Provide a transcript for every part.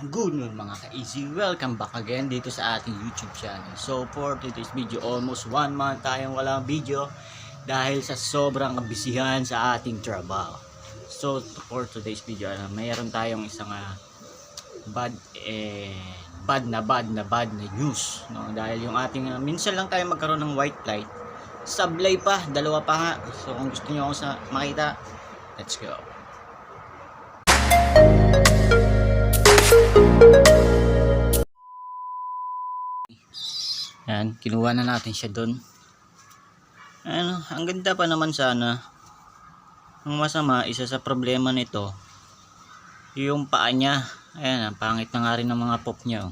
Good morning mga ka-easy, welcome back again dito sa ating YouTube channel. So for today's video, almost 1 month tayong walang video dahil sa sobrang kabisihan sa ating trabaho. So for today's video, mayroon tayong isang bad na news, no? Dahil yung ating minsan lang tayo magkaroon ng white light, sablay pa, dalawa pa nga. So kung gusto niyo ako makita, let's go. Yan, kinuha na natin siya doon. Ang ganda pa naman sana. Ang masama, isa sa problema nito, yung paa niya. Ayan, ang pangit na nga rin ng mga pop niya.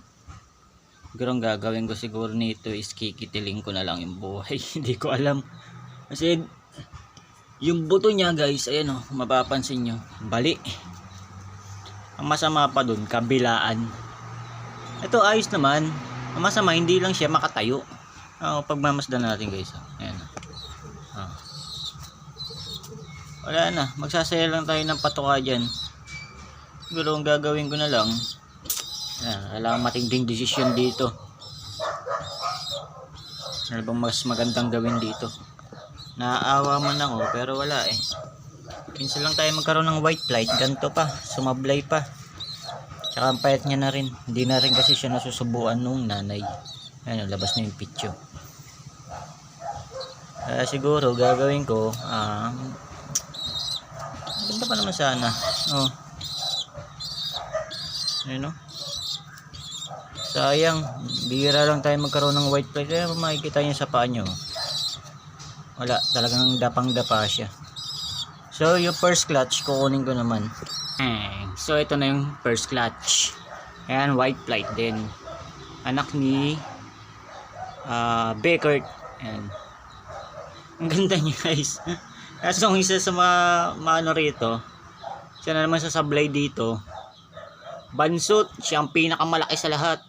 Pero ang gagawin ko siguro nito is kikitiling ko na lang yung buhay. Hindi ko alam. Kasi yung buto niya guys, ayan o, mapapansin nyo, bali. Ang masama pa dun, kabilaan. Ito ayos naman. Ang masama, hindi lang siya makatayo. Pagmamasdan natin guys. Ayan. Wala na. Magsasaya lang tayo ng patuka dyan. Siguro ang gagawin ko na lang. Kailangan matinding desisyon dito. Ano bang mas magandang gawin dito? Naaawa man ako pero wala eh. Minsan lang tayo magkaroon ng white light. Ganto pa. Sumablay pa. Tsaka ang payat niya na rin. Hindi na rin kasi siya nasusubuan nung nanay. Ayan, labas na yung picture. Siguro gagawin ko ganda pa naman sana. Ayun o. Sayang. Bihira lang tayo magkaroon ng white light. Kaya makikita niyo sa paa nyo. Wala. Talagang dapang dapa siya. So yung first clutch kukunin ko naman. So ito na yung first clutch. Ayan, white light din. Anak ni Beckert. Ayan. Ang ganda niya guys. Kaso ang isa sa mga rito, siya na naman sasablay dito. Bansot, siya ang pinakamalaki sa lahat.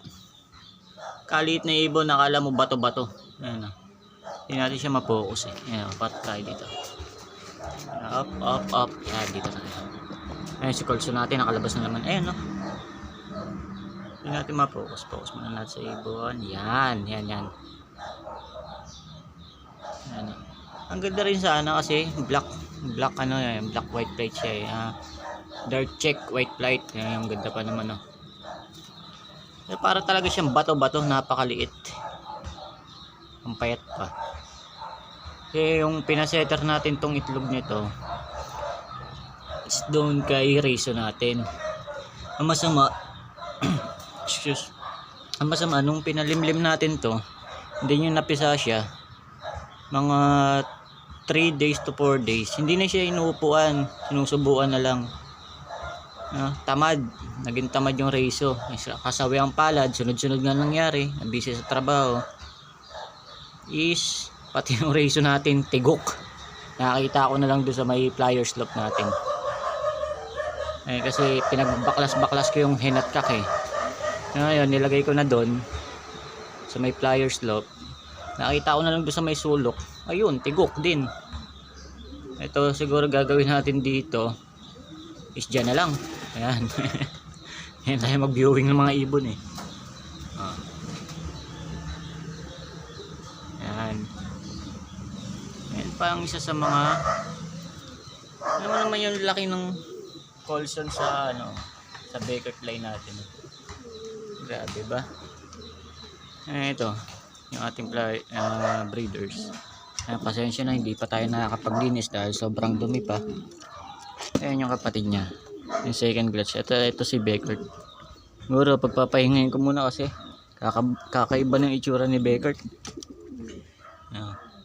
Kalit na ibon, nakala mo bato-bato. Ayan na. Hindi natin siya mapokus eh. Ayan, pat tayo dito. Up. Ayan, dito na. Ayan si Colson natin, nakalabas na naman. Ayan no. Hindi natin ma-focus. Focus muna natin sa ibon. Yan. Ayan. Ang ganda rin sana kasi black white plate siya eh. Dark check white plate. Ayan, ang ganda pa naman no. Para talaga siyang bato-bato, napakaliit. Ang payat pa. Kasi yung pinasetter natin tong itlog nito doon kay Rezo natin. Ang masama ang masama nung pinalimlim natin to, hindi nyo napisa siya mga 3 days to 4 days, hindi na siya inuupuan, sinusubuan na lang. Naging tamad yung Rezo. Kasawi ang palad, sunod-sunod nga nangyari, busy sa trabaho, is pati yung Rezo natin tigok. Nakakita ko na lang doon sa may flyer slope natin. Kasi pinagbaklas-baklas ko yung henatkak eh. Ngayon nilagay ko na doon sa may flyer slope. Nakita ko na lang doon sa may sulok. Ayun, tigok din. Ito siguro gagawin natin dito is dyan na lang. Ayan. Ayan tayo mag-viewing ng mga ibon eh. Ayan. Ayan parang isa sa mga ano naman yung laki ng Colson sa sa Beckert line natin. Grabe ba? Ito yung ating breeders. Pasensya na, hindi pa tayo nakakapaglinis dahil sobrang dumi pa. Ayan yung kapatid niya, yung second clutch. Ito si Beckert. Siguro pagpapahingayin ko muna kasi kakaiba ng itsura ni Beckert.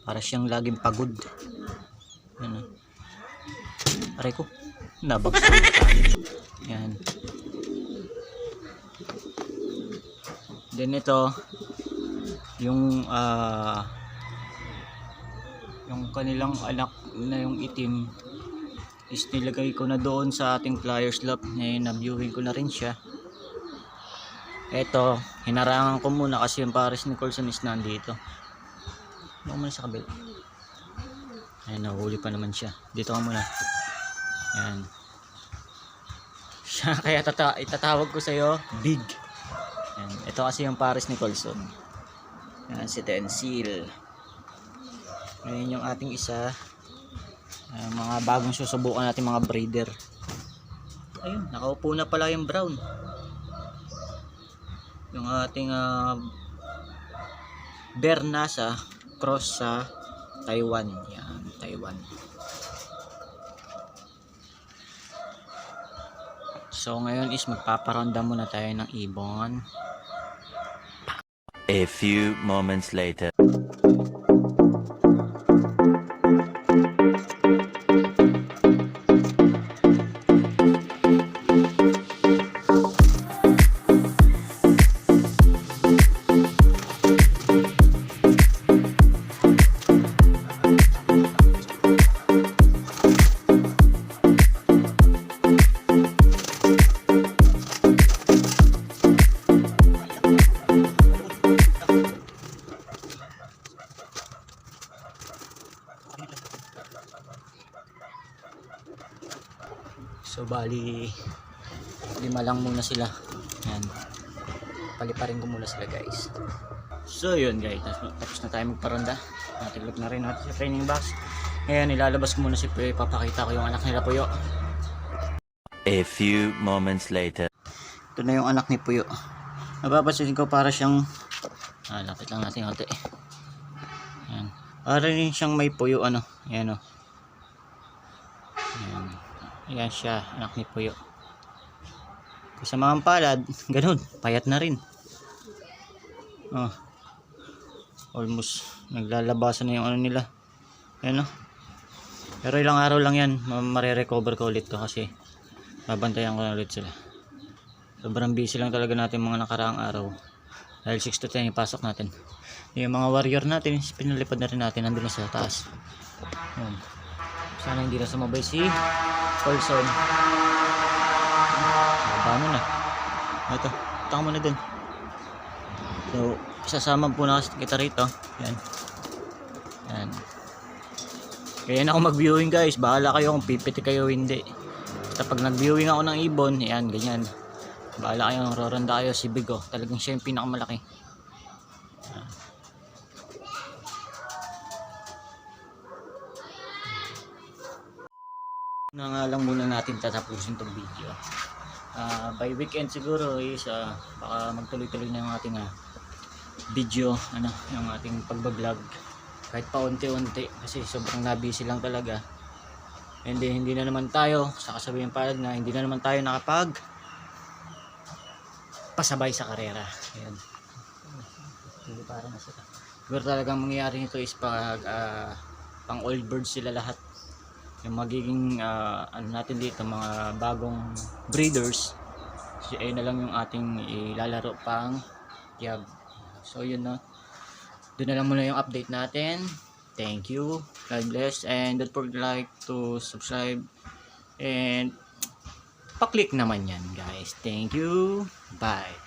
Para siyang laging pagod. Aray ko, nabagsak. Yan. Then ito yung kanilang anak na yung itim is nilagay ko na doon sa ating flyer slope. Na-viewing ko na rin siya. Ito, hinarangan ko muna kasi yung pares ni Colson is nandito. Muna sa kabila. Ayan, nahuli pa naman siya. Dito ka muna. Ayan. Siya, kaya itatawag ko sa'yo, Big. Yan. Ito kasi yung pares ni Colson. Yan, si Tensil. Ngayon yung ating isa. Mga bagong susubukan natin mga breeder. Ayun, nakaupo na pala yung brown. Yung ating Bernasa cross sa Taiwan. Yan, Taiwan. So ngayon is magpaparonda muna tayo ng ibon. A few moments later. So bali 5 lang muna sila. Yan. Paliparin ko muna sila guys. So yun guys, tapos na tayo magparonda. Natilog na rin natin sa training box. Ngayon ilalabas ko muna si Puyo. Ipapakita ko yung anak nila Puyo. A few moments later. Ito na yung anak ni Puyo. Napapansin ko para siyang lapit lang natin ate. Yan. Para rin siyang may puyo ano. Yan o. Yan. Ayan siya, anak ni Puyo. Sa mga palad, ganun, payat na rin. Oh. Almost naglalabasan na yung ano nila. Ayan, oh. Pero ilang araw lang yan, marirecover ko ulit to kasi babantayan ko na ulit sila. Sobrang busy lang talaga natin mga nakaraang araw. Dahil 6 to 10 ipasok natin. Yung mga warrior natin, pinalipad na rin natin, nandun na sa taas. Ayan. Sana hindi na sumabay si Colson. Baba na. Ito, taka mo na dun. So, isasama po na kita rito. Yan. Yan. Kaya na ako mag-viewing guys. Bahala kayo kung pipiti kayo o hindi. Basta pag nag-viewing ako ng ibon, yan, ganyan. Bahala kayo, roronda kayo si Bigo. Talagang siya yung pinakamalaki. Yan. Na nga lang muna natin tatapusin tong video. By weekend siguro is baka magtuloy-tuloy na yung ating video, yung ating pagbablog kahit pa unti-unti kasi sobrang nabisi lang talaga. Hindi na naman tayo sa kasabihan palad na hindi na naman tayo nakapag pasabay sa karera. Ayan. Hindi parang nasa. Siguro talagang mangyayari nito is pag pang old birds sila lahat. Yung magiging ano natin dito mga bagong breeders, so ayun na lang yung ating ilalaro pang yab. So yun na, doon na lang muna yung update natin. Thank you, God bless, and don't forget like to subscribe and pa-click naman yan guys. Thank you, bye.